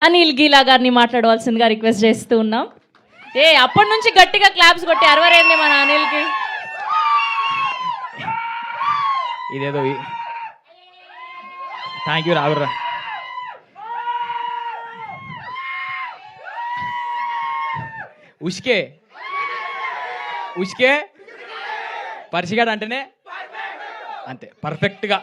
అనిల్ గీలా గారిని మాట్లాడవలసిందిగా రిక్వెస్ట్ చేస్తూ ఉన్నాం. అప్పటి నుంచి గట్టిగా క్లాప్స్ కొట్టి అరవరేంది మన అనిల్కి. ఇదేదో థ్యాంక్ యూ రాగుర్రా. ఉష్కే ఉష్కే పరిచిగాడు అంటేనే అంతే పర్ఫెక్ట్గా,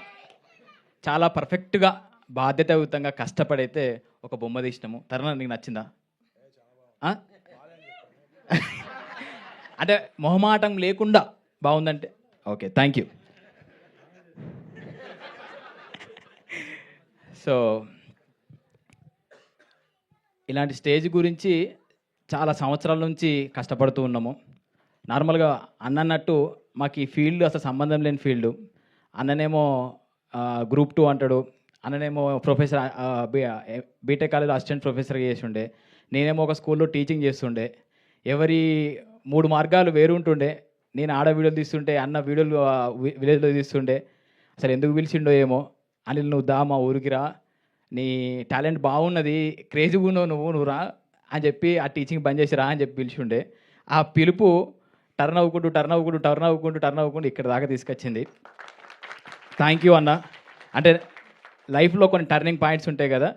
చాలా పర్ఫెక్ట్గా బాధ్యతాయుతంగా కష్టపడైతే ఒక బొమ్మ తీసినాము. తరుణ నీకు నచ్చిందా? అంటే మొహమాటం లేకుండా బాగుందంటే ఓకే, థ్యాంక్ యూ. సో ఇలాంటి స్టేజ్ గురించి చాలా సంవత్సరాల నుంచి కష్టపడుతూ ఉన్నాము. నార్మల్గా అన్నట్టు మాకు ఈ ఫీల్డ్ అసలు సంబంధం లేని ఫీల్డ్. అన్ననేమో గ్రూప్ 2 అంటాడు, అన్ననేమో ప్రొఫెసర్ బీటెక్ కాలేజ్ అసిస్టెంట్ ప్రొఫెసర్గా చేసి ఉండే, నేనేమో ఒక స్కూల్లో టీచింగ్ చేస్తుండే. ఎవరి 3 మార్గాలు వేరు ఉంటుండే. నేను ఆడ వీడియోలు తీస్తుంటే, అన్న వీడియోలు విలేజ్లో తీస్తుండే. అసలు ఎందుకు పిలిచిండో ఏమో. అనిల్ నువ్వు దా మా ఊరికి రా, నీ టాలెంట్ బాగున్నది, క్రేజీగా ఉన్నావు నువ్వు రా అని చెప్పి ఆ టీచింగ్ బంద్ చేసి రా అని చెప్పి పిలిచిండే. ఆ పిలుపు టర్న్ అవ్వకుంటూ ఇక్కడ దాకా తీసుకొచ్చింది. థ్యాంక్ యూ అన్న. అంటే లైఫ్లో కొన్ని టర్నింగ్ పాయింట్స్ ఉంటాయి కదా,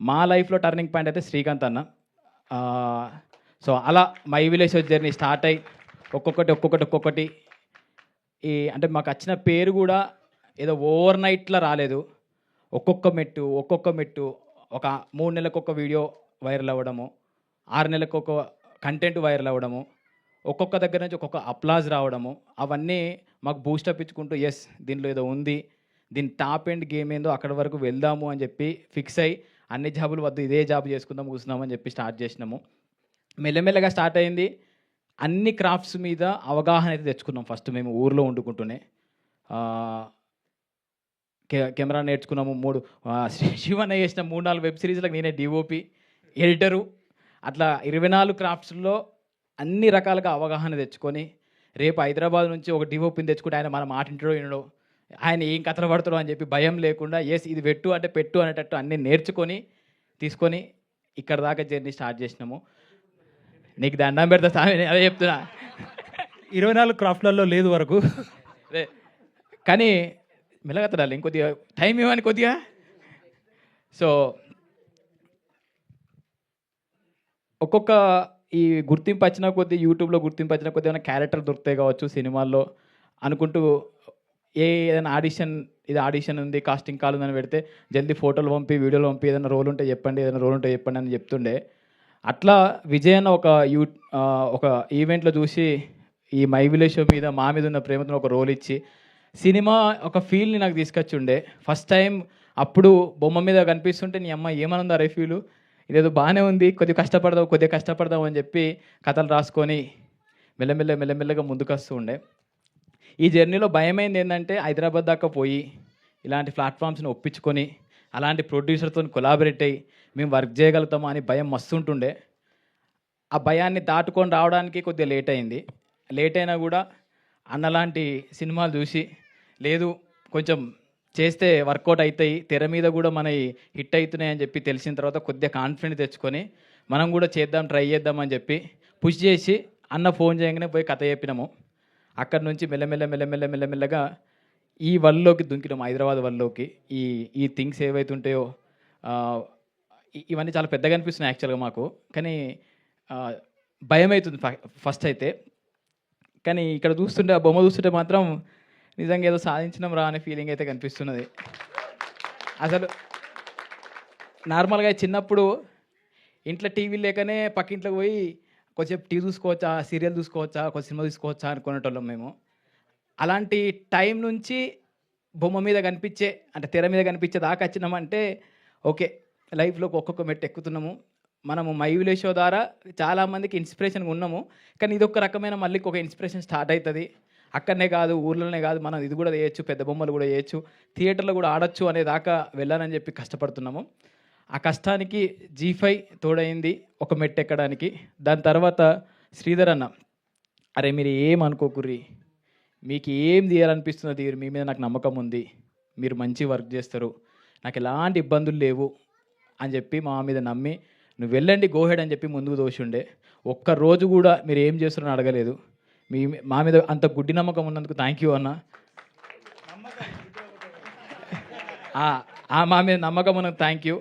మా లైఫ్లో టర్నింగ్ పాయింట్ అయితే శ్రీకాంత్ అన్న. సో అలా మై విలేజ్ జర్నీ స్టార్ట్ అయ్యి ఒక్కొక్కటి అంటే మాకు వచ్చిన పేరు కూడా ఏదో ఓవర్ నైట్లో రాలేదు. ఒక్కొక్క మెట్టు ఒక 3 నెలలకు ఒక వీడియో వైరల్ అవ్వడము, 6 నెలలకు ఒక కంటెంట్ వైరల్ అవ్వడము, ఒక్కొక్క దగ్గర నుంచి ఒక్కొక్క అప్లాజ్ రావడము, అవన్నీ మాకు బూస్టప్ ఇచ్చుకుంటూ ఎస్ దీనిలో ఏదో ఉంది, దీని టాప్ ఎండ్ గేమ్ ఏందో అక్కడి వరకు వెళ్దాము అని చెప్పి ఫిక్స్ అయ్యి అన్ని జాబులు వద్దు ఇదే జాబ్ చేసుకుందాం కూర్చున్నామని చెప్పి స్టార్ట్ చేసినాము. మెల్లమెల్లగా స్టార్ట్ అయింది. అన్ని క్రాఫ్ట్స్ మీద అవగాహన అయితే తెచ్చుకున్నాం. ఫస్ట్ మేము ఊర్లో వండుకుంటూనే కెమెరా నేర్చుకున్నాము. శివన్న చేసిన 3-4 వెబ్ సిరీస్లకు నేనే డిఓపి, ఎడిటరు. అట్లా 24 క్రాఫ్ట్స్లో అన్ని రకాలుగా అవగాహన తెచ్చుకొని రేపు హైదరాబాద్ నుంచి ఒక డిఓపిని తెచ్చుకుంటే ఆయన మన మాట ఇంటడో వినడో, ఆయన ఏం కథలు పడతాడో అని చెప్పి భయం లేకుండా ఎస్ ఇది పెట్టు అంటే పెట్టు అనేటట్టు అన్నీ నేర్చుకొని తీసుకొని ఇక్కడ దాకా జర్నీ స్టార్ట్ చేసినాము. నీకు దండం పెడతా సామి, అదే చెప్తున్నా. 24 క్రాఫ్ట్లలో లేదు వరకు. అదే కానీ మెల్లగత్తడాలి, ఇంకొద్దిగా టైం ఇవ్వని కొద్దిగా. సో ఒక్కొక్క ఈ గుర్తింపు వచ్చిన కొద్దీ, యూట్యూబ్లో గుర్తింపు వచ్చిన కొద్దీ ఏమైనా క్యారెక్టర్ దొరుకుతాయి కావచ్చు సినిమాల్లో అనుకుంటూ ఏదైనా ఆడిషన్ ఉంది, కాస్టింగ్ కాల్ ఉందని పెడితే జల్దీ ఫోటోలు పంపి, వీడియోలు పంపి, ఏదైనా రోల్ ఉంటే చెప్పండి అని చెప్తుండే. అట్లా విజయ్ అన్న ఒక ఈవెంట్లో చూసి ఈ మై విలేజ్ షో మీద మా మీద ఉన్న ప్రేమతో ఒక రోల్ ఇచ్చి సినిమా ఒక ఫీల్ని నాకు తీసుకొచ్చి ఉండే. ఫస్ట్ టైం అప్పుడు బొమ్మ మీద కనిపిస్తుంటే నీ అమ్మ ఏమనుందా రే ఫీలు, ఇదేదో బాగానే ఉంది, కొద్దిగా కష్టపడదాం అని చెప్పి కథలు రాసుకొని మెల్లమెల్లగా ముందుకు వస్తూ ఉండే. ఈ జర్నీలో భయమైంది ఏంటంటే హైదరాబాద్ దాకా పోయి ఇలాంటి ప్లాట్ఫామ్స్ని ఒప్పించుకొని అలాంటి ప్రొడ్యూసర్తో కొలాబరేట్ అయ్యి మేము వర్క్ చేయగలుగుతామా అని భయం మస్తుంటుండే. ఆ భయాన్ని దాటుకొని రావడానికి కొద్దిగా లేట్ అయినా కూడా అన్నలాంటి సినిమాలు చూసి లేదు కొంచెం చేస్తే వర్కౌట్ అవుతాయి, తెర మీద కూడా మన హిట్ అవుతున్నాయి అని చెప్పి తెలిసిన తర్వాత కొద్దిగా కాన్ఫిడెంట్ తెచ్చుకొని మనం కూడా ట్రై చేద్దామని చెప్పి పుష్ చేసి అన్న ఫోన్ చేయగానే పోయి కథ చెప్పినాము. అక్కడి నుంచి మెల్లమెల్లగా ఈ వరల్డ్లోకి దుంకినాము, హైదరాబాద్ వరల్డ్లోకి. ఈ థింగ్స్ ఏవైతే ఉంటాయో ఇవన్నీ చాలా పెద్దగా అనిపిస్తున్నాయి యాక్చువల్గా మాకు. కానీ భయం అవుతుంది ఫస్ట్ అయితే. కానీ ఇక్కడ చూస్తుంటే, ఆ బొమ్మ చూస్తుంటే మాత్రం నిజంగా ఏదో సాధించినాం రా అనే ఫీలింగ్ అయితే కనిపిస్తున్నది. అసలు నార్మల్గా చిన్నప్పుడు ఇంట్లో టీవీ లేకనే పక్కింట్లోకి పోయి కొద్దిసేపు టీవీ చూసుకోవచ్చా, సీరియల్ చూసుకోవచ్చా, కొద్ది సినిమా చూసుకోవచ్చా అనుకునేటోళ్ళం మేము. అలాంటి టైం నుంచి బొమ్మ మీద కనిపించే అంటే తెర మీద కనిపించే దాకా వచ్చినామంటే ఓకే, లైఫ్లోకి ఒక్కొక్క మెట్టు ఎక్కుతున్నాము. మనము మై విలేజ్ షో ద్వారా చాలామందికి ఇన్స్పిరేషన్గా ఉన్నాము. కానీ ఇదొక రకమైన మళ్ళీ ఒక ఇన్స్పిరేషన్ స్టార్ట్ అవుతుంది. అక్కడనే కాదు, ఊర్లోనే కాదు, మనం ఇది కూడా చేయొచ్చు, పెద్ద బొమ్మలు కూడా చేయొచ్చు, థియేటర్లో కూడా ఆడొచ్చు అనే దాకా వెళ్ళాలని చెప్పి కష్టపడుతున్నాము. ఆ కష్టానికి G5 తోడైంది ఒక మెట్టు ఎక్కడానికి. దాని తర్వాత శ్రీధర్ అన్న, అరే మీరు ఏం అనుకోకుర్రి, మీకు ఏం తీయాలనిపిస్తున్నది, మీ మీద నాకు నమ్మకం ఉంది, మీరు మంచి వర్క్ చేస్తారు, నాకు ఎలాంటి ఇబ్బందులు లేవు అని చెప్పి మా మీద నమ్మి నువ్వు వెళ్ళండి గోహెడ్ అని చెప్పి ముందుకు దోషుండే. ఒక్కరోజు కూడా మీరు ఏం చేస్తున్నారని అడగలేదు. మా మీద అంత గుడ్డి నమ్మకం ఉన్నందుకు థ్యాంక్ యూ అన్న. మా మీద నమ్మకం ఉన్నందుకు థ్యాంక్ యూ.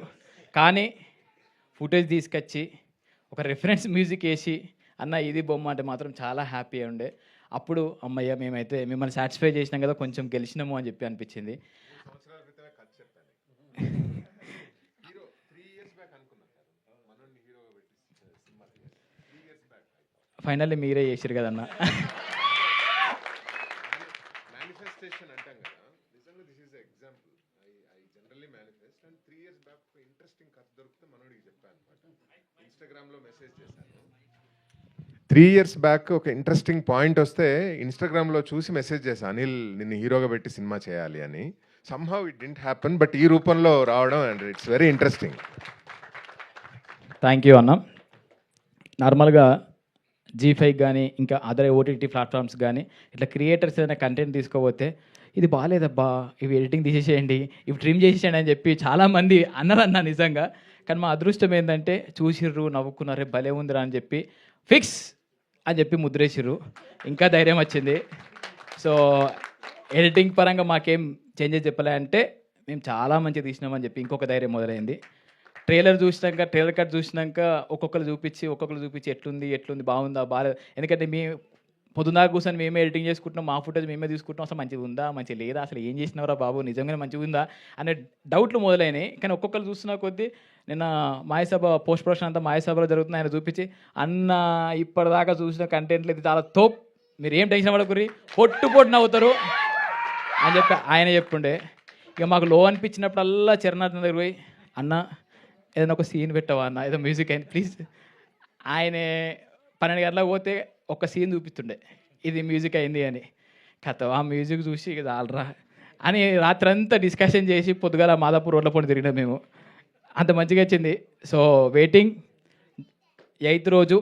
కానీ ఫుటేజ్ తీసుకొచ్చి ఒక రిఫరెన్స్ మ్యూజిక్ వేసి అన్న ఇది బొమ్మ అంటే మాత్రం చాలా హ్యాపీగా ఉండే. అప్పుడు అమ్మయ్య మేమైతే మిమ్మల్ని సాటిస్ఫై చేసినాం కదా, కొంచెం గెలిచినాము అని చెప్పి అనిపించింది. ఫైనల్లీ మీరే చేసిరు కదన్న. మేనిఫెస్టేషన్ అంటాం కదా, నిజంగా this is example. I generally manifest and 3 years back ఒక ఇంట్రెస్టింగ్ కథ దొరికితే మనోడికి చెప్పాను అనమాట. ఇన్స్టాగ్రామ్లో మెసేజ్ చేశాను. 3 years బ్యాక్ ఒక ఇంట్రెస్టింగ్ పాయింట్ వస్తే ఇన్స్టాగ్రామ్లో చూసి మెసేజ్ చేశాను, అనిల్ నిన్ను హీరోగా పెట్టి సినిమా చేయాలి అని. Somehow it didn't happen, but ఈ రూపంలో రావడం and it's very interesting. Thank you అన్న. నార్మల్గా G5 కానీ ఇంకా అదర్ ఓటీటీ ప్లాట్ఫామ్స్ కానీ ఇట్లా క్రియేటర్స్ ఏదైనా కంటెంట్ తీసుకోపోతే ఇది బాగాలేదబ్బా, ఇవి ఎడిటింగ్ తీసేసేయండి, ఇవి ట్రిమ్ చేసేయండి అని చెప్పి చాలామంది అన్నారన్న నిజంగా. కానీ మా అదృష్టం ఏంటంటే చూసిర్రు, నవ్వుకున్నారే, భలే ఉందిరా అని చెప్పి ఫిక్స్ అని చెప్పి ముద్రేసిర్రు. ఇంకా ధైర్యం వచ్చింది. సో ఎడిటింగ్ పరంగా మాకేం చేంజెస్ చెప్పలే అంటే మేము చాలా మంచిగా తీసినామని చెప్పి ఇంకొక ధైర్యం మొదలైంది. ట్రైలర్ కట్ చూసినాక ఒక్కొక్కరు చూపించి ఎట్లుంది బాగుందా బాగాలేదు. ఎందుకంటే పొద్దున్నా కూర్చొని మేమే ఎడిటింగ్ చేసుకుంటున్నాం, మా ఫుటేజ్ మేమే తీసుకుంటున్నాం, అసలు మంచిగా ఉందా మంచిగా లేదా, అసలు ఏం చేసినవరా బాబు నిజంగానే మంచిగా ఉందా అనే డౌట్లు మొదలైనాయి. కానీ ఒక్కొక్కరు చూస్తున్న కొద్దీ నిన్న మాయసభ పోస్ట్ ప్రొడక్షన్ అంతా మాయసభలో జరుగుతుంది, ఆయన చూపించి అన్న ఇప్పటిదాకా చూసిన కంటెంట్లు ఇది చాలా తోప్, మీరు ఏం టెన్షన్ పడకుర్రి, పొట్టు నవ్వుతారు అని చెప్పి ఆయన చెప్పుండే. ఇక మాకు లో అనిపించినప్పుడల్లా చరణార్థం దగ్గర పోయి అన్న ఏదైనా ఒక సీన్ పెట్టవా అన్న, ఏదో మ్యూజిక్ అయింది ప్లీజ్. ఆయన 12 గంటలకు పోతే ఒక సీన్ చూపిస్తుండే ఇది మ్యూజిక్ అయింది అని. కథ ఆ మ్యూజిక్ చూసి ఇక చాలరా అని రాత్రంతా డిస్కషన్ చేసి పొద్దుగాల మాదాపూర్ రోడ్ల పొండి తిరిగినాం మేము. అంత మంచిగా వచ్చింది. సో వెయిటింగ్ 8th రోజు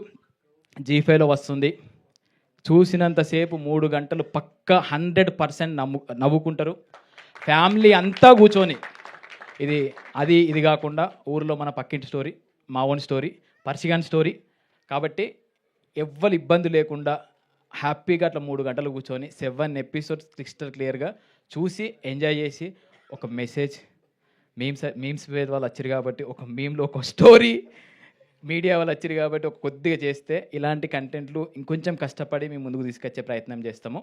G5లో వస్తుంది. చూసినంతసేపు 3 గంటలు పక్కా 100% నవ్వుకుంటారు ఫ్యామిలీ అంతా కూర్చొని. ఇది కాకుండా ఊరిలో మన పక్కింటి స్టోరీ, మా ఓన్ స్టోరీ, పర్షిగాన్ స్టోరీ కాబట్టి ఎవ్వరు ఇబ్బంది లేకుండా హ్యాపీగా అట్లా 3 గంటలు కూర్చొని 7 episodes క్రిస్టల్ క్లియర్గా చూసి ఎంజాయ్ చేసి ఒక మెసేజ్ మీమ్స్ వాళ్ళు వచ్చారు కాబట్టి ఒక మీమ్లో ఒక స్టోరీ, మీడియా వాళ్ళు వచ్చారు కాబట్టి ఒక కొద్దిగా చేస్తే ఇలాంటి కంటెంట్లు ఇంకొంచెం కష్టపడి మేము ముందుకు తీసుకొచ్చే ప్రయత్నం చేస్తాము.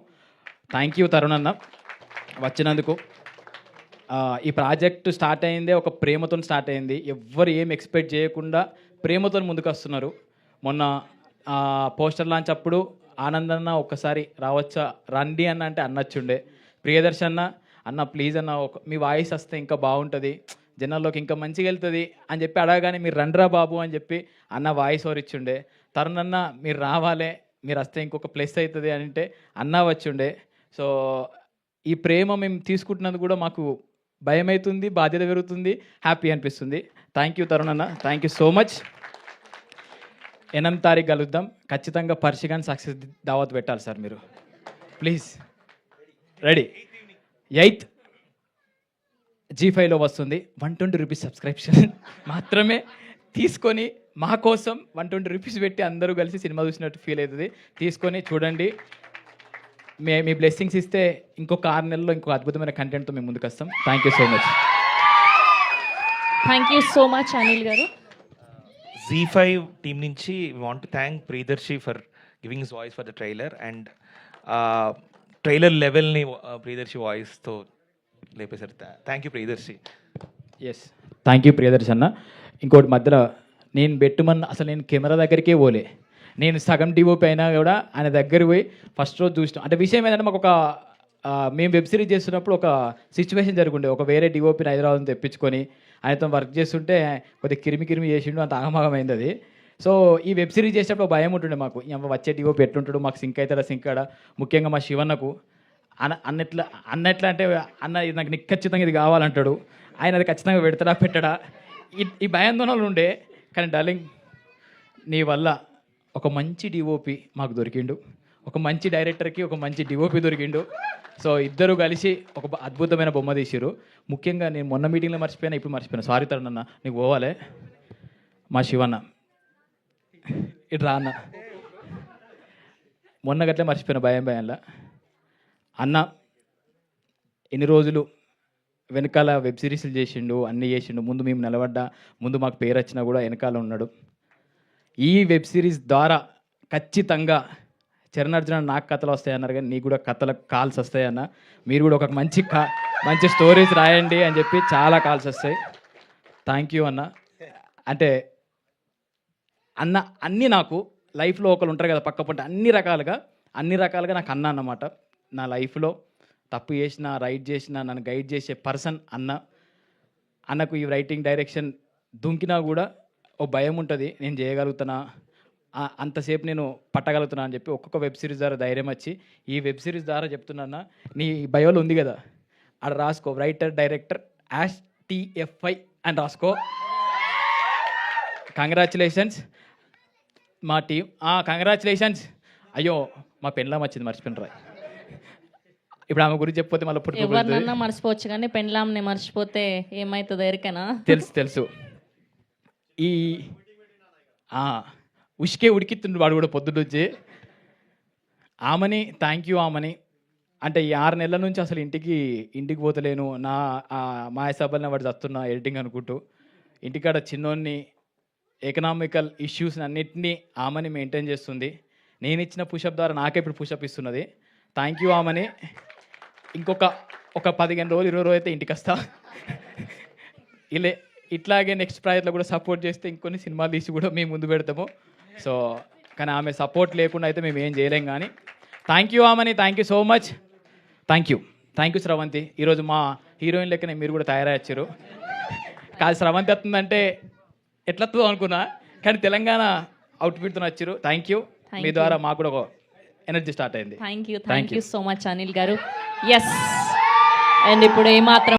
థ్యాంక్ యూ తరుణ్ అన్న వచ్చినందుకు. ఈ ప్రాజెక్టు స్టార్ట్ అయిందే ఒక ప్రేమతో స్టార్ట్ అయింది. ఎవ్వరు ఏం ఎక్స్పెక్ట్ చేయకుండా ప్రేమతో ముందుకు వస్తున్నారు. మొన్న పోస్టర్ లాంచ్ అప్పుడు ఆనందన్న ఒక్కసారి రావచ్చా రండి అన్న అంటే అన్నచ్చుండే. ప్రియదర్శి అన్న ప్లీజ్ అన్న మీ వాయిస్ వస్తే ఇంకా బాగుంటుంది, జనాల్లోకి ఇంకా మంచిగా వెళ్తుంది అని చెప్పి అడగగానే మీరు రండ్రా బాబు అని చెప్పి అన్న వాయిస్ ఓవర్ ఇచ్చుండే. తరుణ్ అన్న మీరు రావాలే, మీరు వస్తే ఇంకొక ప్లస్ అవుతుంది అని అంటే అన్న వచ్చిండే. సో ఈ ప్రేమ మేము తీసుకుంటున్నందుకు కూడా మాకు భయం అవుతుంది, బాధ్యత పెరుగుతుంది, హ్యాపీ అనిపిస్తుంది. థ్యాంక్ యూ తరుణ్ అన్న, థ్యాంక్ యూ సో మచ్. 8వ తారీఖు కలుద్దాం. ఖచ్చితంగా పర్షిగాన్ సక్సెస్ దావత్ పెట్టాలి సార్ మీరు ప్లీజ్. రెడీ 8th G5లో వస్తుంది. 120 రూపీస్ సబ్స్క్రిప్షన్ మాత్రమే తీసుకొని మా కోసం 120 రూపీస్ పెట్టి అందరూ కలిసి సినిమా చూసినట్టు ఫీల్ అవుతుంది. తీసుకొని చూడండి. మీ బ్లెస్సింగ్స్ ఇస్తే ఇంకొక 6 నెలల్లో ఇంకొక అద్భుతమైన కంటెంట్తో మేము ముందుకు వస్తాం. Thank you so much. Thank you so much Anil garu. Z5 team నుంచి want to thank Priyadarshi for giving his voice for the trailer and trailer లెవెల్ని ప్రియదర్శి వాయిస్తో లేపేశారు. Thank you Priyadarshi. Yes thank you Priyadarshi అన్న. ఇంకోటి మధ్యలో నేను అసలు నేను కెమెరా దగ్గరికే పోలే. నేను సగం డిఓపి అయినా కూడా ఆయన దగ్గరికి పోయి ఫస్ట్ రోజు చూసినాం. అంటే విషయం ఏంటంటే మాకు మేము వెబ్ సిరీస్ చేస్తున్నప్పుడు ఒక సిచ్యువేషన్ జరుగుండే. ఒక వేరే డిఓపిని హైదరాబాద్ తెప్పించుకొని ఆయనతో వర్క్ చేస్తుంటే కొద్దిగా కిరిమి చేసిండు, అంత ఆగమాగమైంది అది. సో ఈ వెబ్ సిరీస్ చేసేటప్పుడు భయం ఉంటుండే మాకు, వచ్చే డిఓపి ఎట్లుంటాడు, మాకు సింక్ అవుతాడా. ముఖ్యంగా మా శివన్నకు అన్నట్లా అంటే అన్న ఇది నాకు ఖచ్చితంగా ఇది కావాలంటాడు. ఆయన అది ఖచ్చితంగా పెట్టడా ఈ భయాందోళనలు ఉండే. కానీ డార్లింగ్ నీ వల్ల ఒక మంచి డిఓపి మాకు దొరికిండు, ఒక మంచి డైరెక్టర్కి ఒక మంచి డిఓపి దొరికిండు. సో ఇద్దరు కలిసి ఒక అద్భుతమైన బొమ్మ తీసిరు. ముఖ్యంగా నేను మొన్న మీటింగ్లో మర్చిపోయాను, ఇప్పుడు మర్చిపోయాను. సారీ తరుణ్ అన్న, నీకు పోవాలే. మా శివన్న ఇటు రా అన్న. మొన్న గట్లే మర్చిపోయాను భయంలా. అన్న ఎన్ని రోజులు వెనకాల వెబ్ సిరీస్లు చేసిండు, అన్నీ చేసిండు. ముందు మేము నిలబడ్డా, ముందు మాకు పేరు వచ్చినా కూడా వెనకాల ఉన్నాడు. ఈ వెబ్ సిరీస్ ద్వారా ఖచ్చితంగా చరణ్ అర్జున నాకు కథలు వస్తాయన్నారు, కానీ నీకు కూడా కథలకు కాల్స్ వస్తాయన్న. మీరు కూడా ఒక మంచి స్టోరీస్ రాయండి అని చెప్పి చాలా కాల్స్ వస్తాయి. థ్యాంక్ యూ అన్న. అంటే అన్న అన్నీ నాకు లైఫ్లో ఒకరు ఉంటారు కదా పక్క పంట, అన్ని రకాలుగా నాకు అన్న అన్నమాట. నా లైఫ్లో తప్పు చేసిన, రైట్ చేసిన, నన్ను గైడ్ చేసే పర్సన్ అన్న. అన్నకు ఈ రైటింగ్ డైరెక్షన్ దుంకినా కూడా ఓ భయం ఉంటుంది, నేను చేయగలుగుతానా, అంతసేపు నేను పట్టగలుగుతున్నా అని చెప్పి ఒక్కొక్క వెబ్ సిరీస్ ద్వారా ధైర్యం వచ్చి ఈ వెబ్ సిరీస్ ద్వారా చెప్తున్నా. నీ బయోలో ఉంది కదా, అక్కడ రాసుకో రైటర్ డైరెక్టర్ #TFI అని రాసుకో. కంగ్రాచులేషన్స్ మా టీం. కంగ్రాచులేషన్స్. అయ్యో మా పెళ్ళాం వచ్చింది, మర్చిపోయినరా. ఇప్పుడు ఆమె గురించి చెప్పిపోతే మళ్ళీ ఎవరినన్నా మర్చిపోవచ్చు, కానీ పెండ్లాంని మర్చిపోతే ఏమవుతుందో ఎరికేనా? తెలుసు. ఈ ఉష్కే ఉడికిస్తుండు వాడు కూడా పొద్దున్నొచ్చి. ఆమెని థ్యాంక్ యూ ఆమెని. అంటే ఈ 6 నెలల నుంచి అసలు ఇంటికి పోతలేను. నా మాయసభల్ని వాడు చస్తున్నా ఎడిటింగ్ అనుకుంటూ. ఇంటికాడ చిన్నోన్ని ఎకనామికల్ ఇష్యూస్ అన్నిటినీ ఆమెని మెయింటైన్ చేస్తుంది. నేను ఇచ్చిన పుషప్ ద్వారా నాకే ఇప్పుడు పుషప్ ఇస్తున్నది. థ్యాంక్ యూ ఆమెని. ఒక 15 రోజులు 20 రోజులు అయితే ఇంటికి వస్తా. ఇట్లాగే నెక్స్ట్ ప్రాజెక్ట్లో కూడా సపోర్ట్ చేస్తే ఇంకొన్ని సినిమాలు తీసి కూడా మేము ముందు పెడతాము. సో కానీ ఆమె సపోర్ట్ లేకుండా అయితే మేము ఏం చేయలేం. కానీ థ్యాంక్ యూ ఆమెని. Thank you so much. Thank you Sravanthi. ఈరోజు మా హీరోయిన్ లెక్కనే మీరు కూడా తయారయ్యారు. కాదు శ్రవంతి వస్తుందంటే ఎట్లా వస్తుందో అనుకున్నా, కానీ తెలంగాణ అవుట్ఫిట్తో వచ్చారు. Thank you. మీ ద్వారా మాకు కూడా ఒక ఎనర్జీ స్టార్ట్ అయింది. Thank you so much Anil garu. Yes, and ఇప్పుడు ఏమాత్రం